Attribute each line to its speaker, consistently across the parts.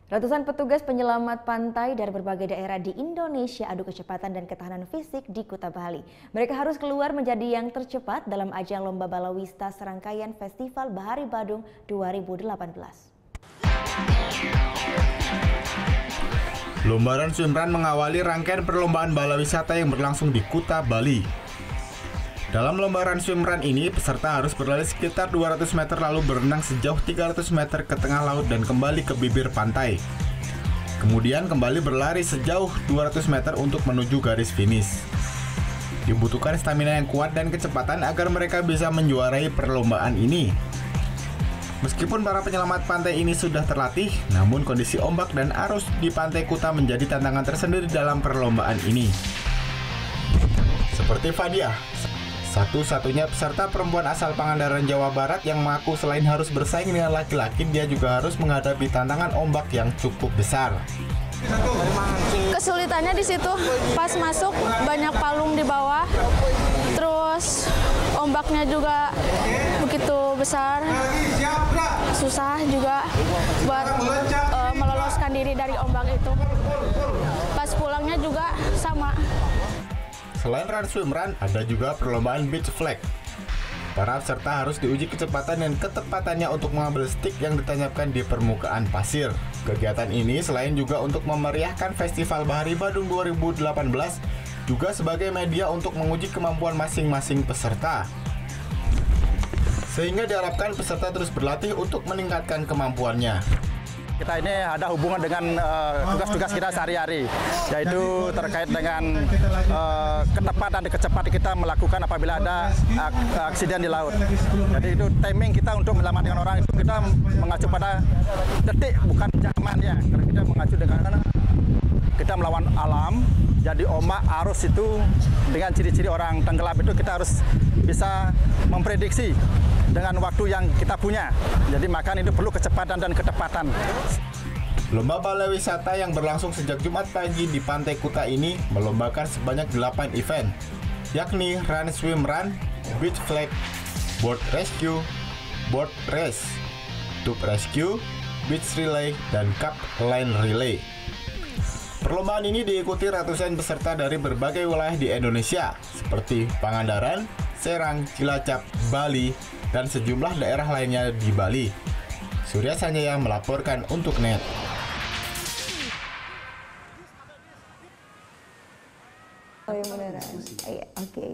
Speaker 1: Ratusan petugas penyelamat pantai dari berbagai daerah di Indonesia adu kecepatan dan ketahanan fisik di Kuta Bali. Mereka harus keluar menjadi yang tercepat dalam ajang Lomba Balawista serangkaian Festival Bahari Badung 2018.
Speaker 2: Lomba Run Swim Run mengawali rangkaian perlombaan balawisata yang berlangsung di Kuta Bali. Dalam lomba Run Swim Run ini, peserta harus berlari sekitar 200 meter lalu berenang sejauh 300 meter ke tengah laut dan kembali ke bibir pantai. Kemudian kembali berlari sejauh 200 meter untuk menuju garis finish. Dibutuhkan stamina yang kuat dan kecepatan agar mereka bisa menjuarai perlombaan ini. Meskipun para penyelamat pantai ini sudah terlatih, namun kondisi ombak dan arus di pantai Kuta menjadi tantangan tersendiri dalam perlombaan ini. Seperti Fadia, satu-satunya peserta perempuan asal Pangandaran, Jawa Barat yang mengaku selain harus bersaing dengan laki-laki, dia juga harus menghadapi tantangan ombak yang cukup besar.
Speaker 3: Kesulitannya di situ, pas masuk banyak palung di bawah, terus ombaknya juga begitu besar, susah juga buat meloloskan diri dari ombak itu. Pas pulangnya juga sama.
Speaker 2: Selain Run Swim Run, ada juga perlombaan Beach Flag. Para peserta harus diuji kecepatan dan ketepatannya untuk mengambil stick yang ditancapkan di permukaan pasir. Kegiatan ini selain juga untuk memeriahkan Festival Bahari Badung 2018, juga sebagai media untuk menguji kemampuan masing-masing peserta. Sehingga diharapkan peserta terus berlatih untuk meningkatkan kemampuannya.
Speaker 4: Kita ini ada hubungan dengan tugas-tugas kita sehari-hari, yaitu terkait dengan ketepatan dan kecepatan kita melakukan apabila ada aksiden di laut. Jadi itu timing kita untuk menyelamatkan orang itu kita mengacu pada detik bukan zaman ya. Karena kita mengacu dengan kita melawan alam. Jadi ombak arus itu dengan ciri-ciri orang tenggelam itu kita harus bisa memprediksi dengan waktu yang kita punya. Jadi makanya itu perlu kecepatan dan ketepatan.
Speaker 2: Lomba balawisata yang berlangsung sejak Jumat pagi di Pantai Kuta ini melombakan sebanyak 8 event, yakni Run Swim Run, Beach Flag, Boat Rescue, Boat Race, Tube Rescue, Beach Relay, dan Cup Line Relay. Perlombaan ini diikuti ratusan peserta dari berbagai wilayah di Indonesia, seperti Pangandaran, Serang, Cilacap, Bali, dan sejumlah daerah lainnya di Bali. Surya Sanjaya melaporkan untuk NET.
Speaker 1: Oh iya beneran? Iya, oke.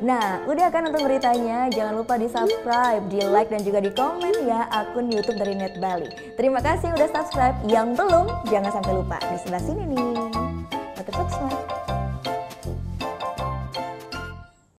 Speaker 1: Nah, udah kan nonton beritanya? Jangan lupa di subscribe, di like, dan juga di komen ya akun YouTube dari Net Bali. Terima kasih udah subscribe. Yang belum, jangan sampai lupa. Di sebelah sini nih. Notif subscribe.